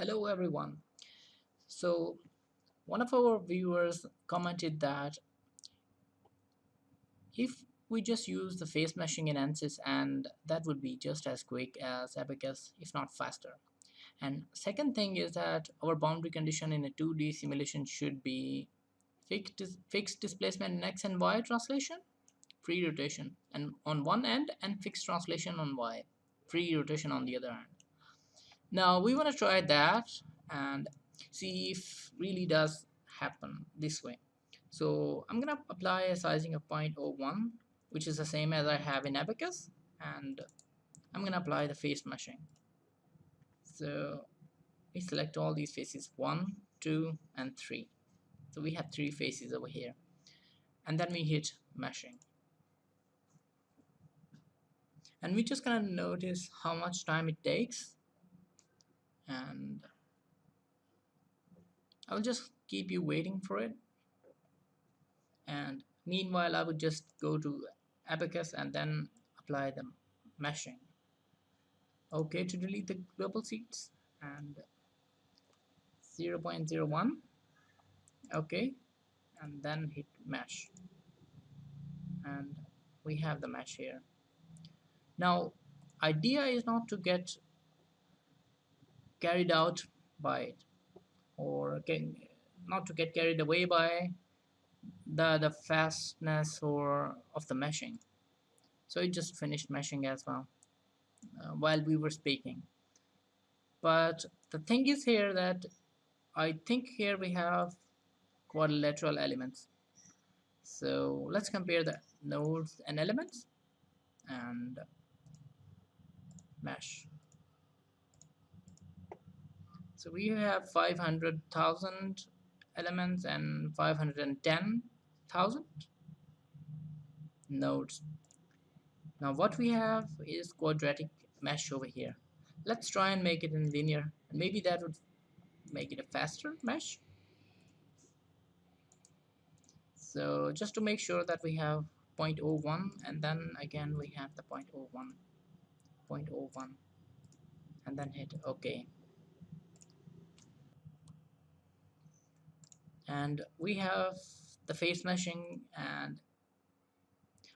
Hello everyone. So one of our viewers commented that if we just use the face meshing in Ansys, and that would be just as quick as Abaqus, if not faster. And second thing is that our boundary condition in a 2D simulation should be fixed displacement in X and Y translation, free rotation and on one end, and fixed translation on Y, free rotation on the other end. Now we want to try that and see if really does happen this way. So I'm gonna apply a sizing of 0.01, which is the same as I have in Abaqus, and I'm gonna apply the face meshing. So we select all these faces 1, 2 and 3. So we have 3 faces over here, and then we hit meshing, and we're just gonna notice how much time it takes, and I'll just keep you waiting for it. And meanwhile I would just go to Abaqus and then apply the meshing. Okay, to delete the global seeds, and 0.01. Okay, and then hit mesh, and we have the mesh here. Now idea is not to get carried out by it, or not to get carried away by the fastness or of the meshing. So it just finished meshing as well while we were speaking. But the thing is here that I think here we have quadrilateral elements. So let's compare the nodes and elements and mesh. So we have 500,000 elements and 510,000 nodes. Now what we have is quadratic mesh over here. Let's try and make it in linear, and maybe that would make it a faster mesh. So just to make sure that we have 0.01, and then again we have the 0.01, and then hit OK. And we have the face meshing, and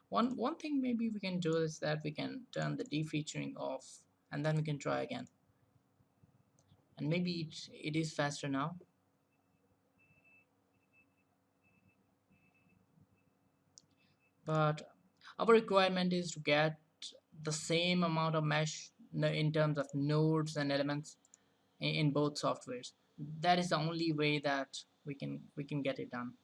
one thing maybe we can do is that we can turn the defeaturing off, and then we can try again, and maybe it is faster now. But our requirement is to get the same amount of mesh in terms of nodes and elements in both softwares. That is the only way that we can get it done.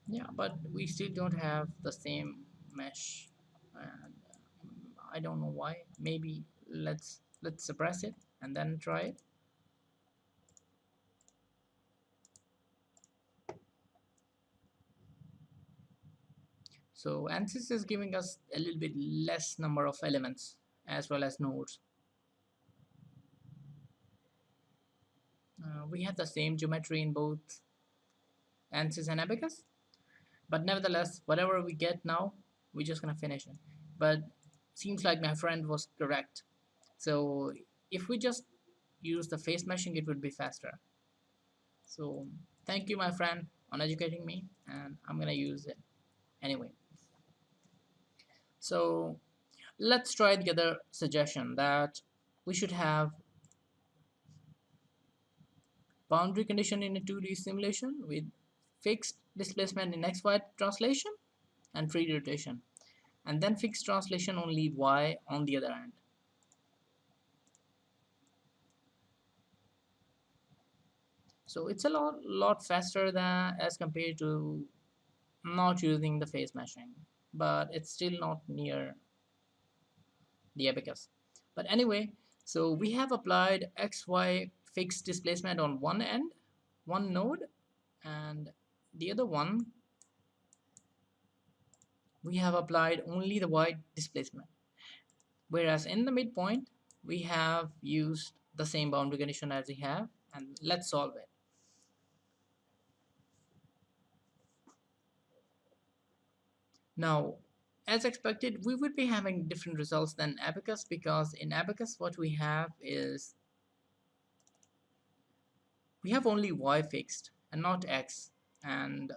Yeah, but we still don't have the same mesh, and I don't know why. Maybe let's suppress it and then try it. So Ansys is giving us a little bit less number of elements as well as nodes. We have the same geometry in both Ansys and Abaqus, but nevertheless, whatever we get now, we're just gonna finish it. But seems like my friend was correct. So if we just use the face meshing, it would be faster. So thank you, my friend, on educating me, and I'm gonna use it anyway. So let's try the other suggestion, that we should have boundary condition in a 2D simulation with fixed displacement in XY translation and free rotation, and then fixed translation only Y on the other end. So it's a lot faster than as compared to not using the face meshing, but it's still not near the Abaqus. But anyway, so we have applied XY fixed displacement on one end, one node, and the other one we have applied only the Y displacement, whereas in the midpoint we have used the same boundary condition as we have, and let's solve it. Now as expected, we would be having different results than Abaqus, because in Abaqus what we have is we have only y fixed and not x, and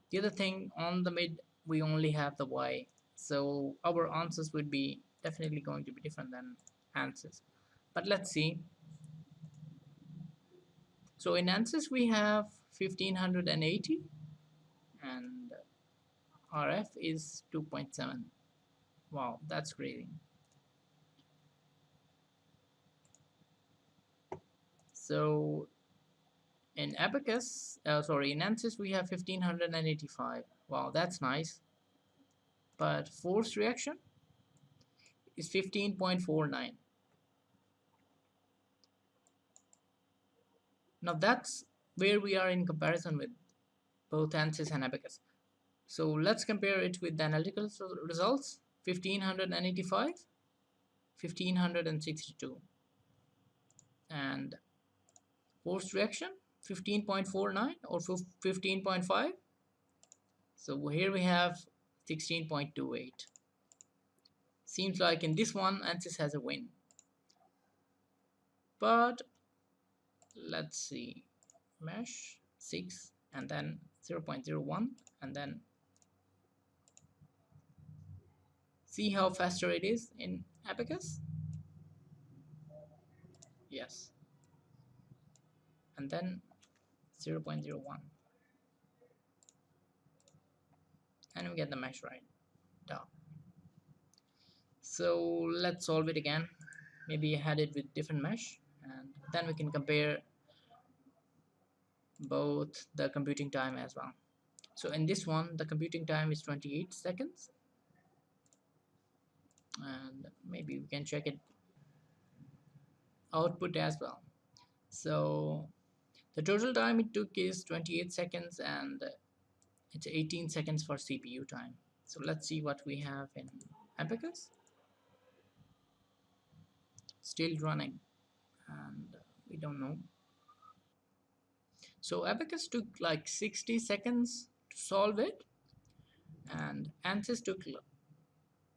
the other thing on the mid we only have the y, so our answers would be definitely going to be different than answers. But let's see. So in answers we have 1580 and RF is 2.7. Wow, that's crazy. So in Abaqus, sorry, in Ansys we have 1585. Wow, that's nice. But forced reaction is 15.49. Now that's where we are in comparison with both Ansys and Abaqus. So let's compare it with the analytical results. 1585, 1562, and forced reaction 15.49 or 15.5. So here we have 16.28. Seems like in this one Ansys has a win. But let's see, mesh 6 and then 0.01, and then see how faster it is in Abaqus. Yes, and then 0.01, and we get the mesh right. Duh. So let's solve it again. Maybe add it with different mesh, and then we can compare both the computing time as well. So in this one the computing time is 28 seconds, and maybe we can check it output as well. So the total time it took is 28 seconds, and it's 18 seconds for CPU time. So let's see what we have in Abaqus. Still running, and we don't know. So Abaqus took like 60 seconds to solve it, and Ansys took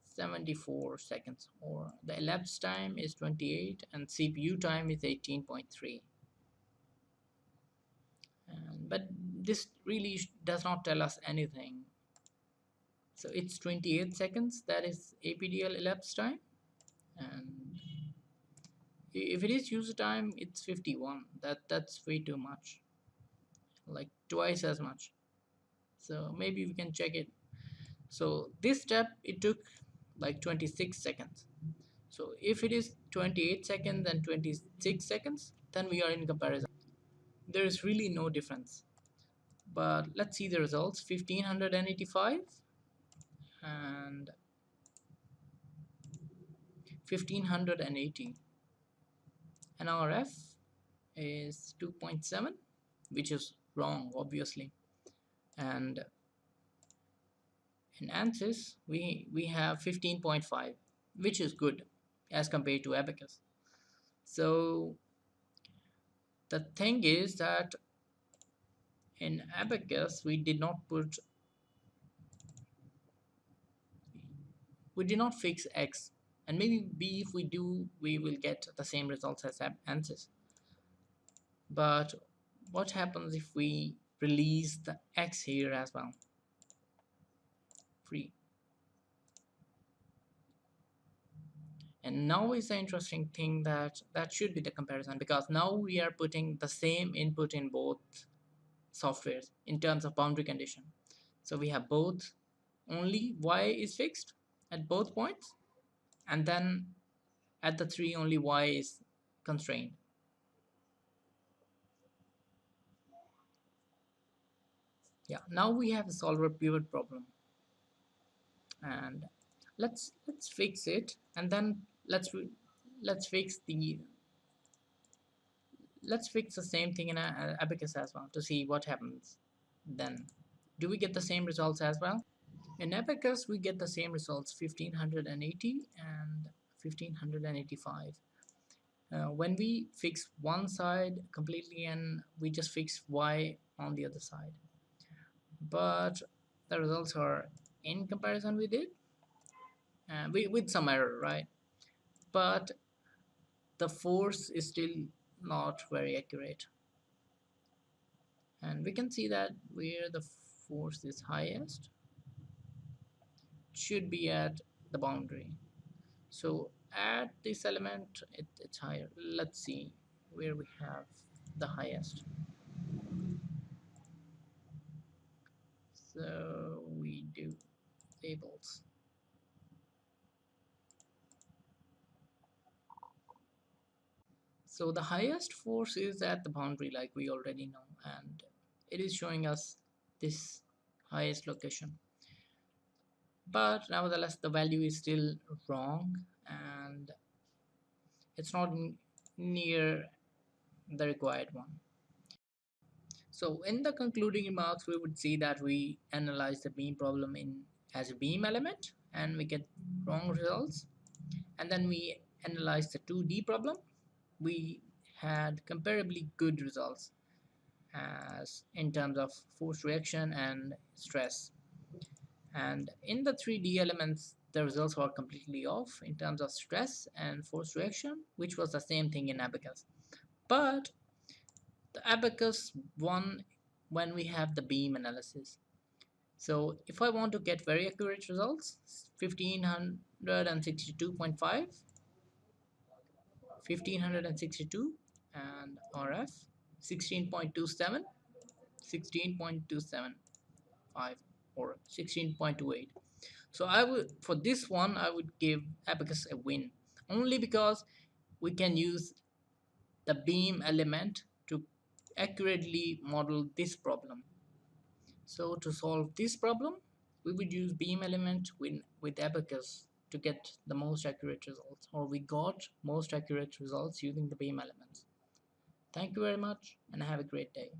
74 seconds, or the elapsed time is 28 and CPU time is 18.3. But this really does not tell us anything. So it's 28 seconds, that is APDL elapsed time, and if it is user time it's 51. That's way too much, like twice as much. So maybe we can check it. So this step it took like 26 seconds. So if it is 28 seconds and 26 seconds, then we are in comparison. There is really no difference. But let's see the results. 1585 and 1580. And RF is 2.7, which is wrong obviously. And in Ansys we have 15.5, which is good as compared to Abaqus. So the thing is that in Abaqus we did not fix X, and maybe B, if we do we will get the same results as Ansys. But what happens if we release the X here as well? Free. And now is the interesting thing, that should be the comparison, because now we are putting the same input in both softwares in terms of boundary condition. So we have both, only y is fixed at both points, and then at the 3 only y is constrained. Yeah, now we have a solver pivot problem, and let's fix it, and then let's fix the same thing in Abaqus as well to see what happens. Then do we get the same results as well? In Abaqus we get the same results, 1580 and 1585. When we fix one side completely and we just fix y on the other side, but the results are in comparison with it, with some error, right? But the force is still not very accurate, and we can see that where the force is highest should be at the boundary. So at this element it's higher. Let's see where we have the highest. So we do tables. So the highest force is at the boundary, like we already know, and it is showing us this highest location. But nevertheless, the value is still wrong, and it's not near the required one. So in the concluding remarks, we would see that we analyze the beam problem in as a beam element, and we get wrong results. And then we analyze the 2D problem. We had comparably good results as in terms of force reaction and stress. And in the 3D elements, the results were completely off in terms of stress and force reaction, which was the same thing in Abaqus. But the Abaqus won when we have the beam analysis. So if I want to get very accurate results, 1562.5, 1562, and RF 16.27, 16.275, or 16.28. So I would, for this one, I would give Abaqus a win, only because we can use the beam element to accurately model this problem. So to solve this problem, we would use beam element with Abaqus to get the most accurate results, or we got most accurate results using the beam elements. Thank you very much and have a great day.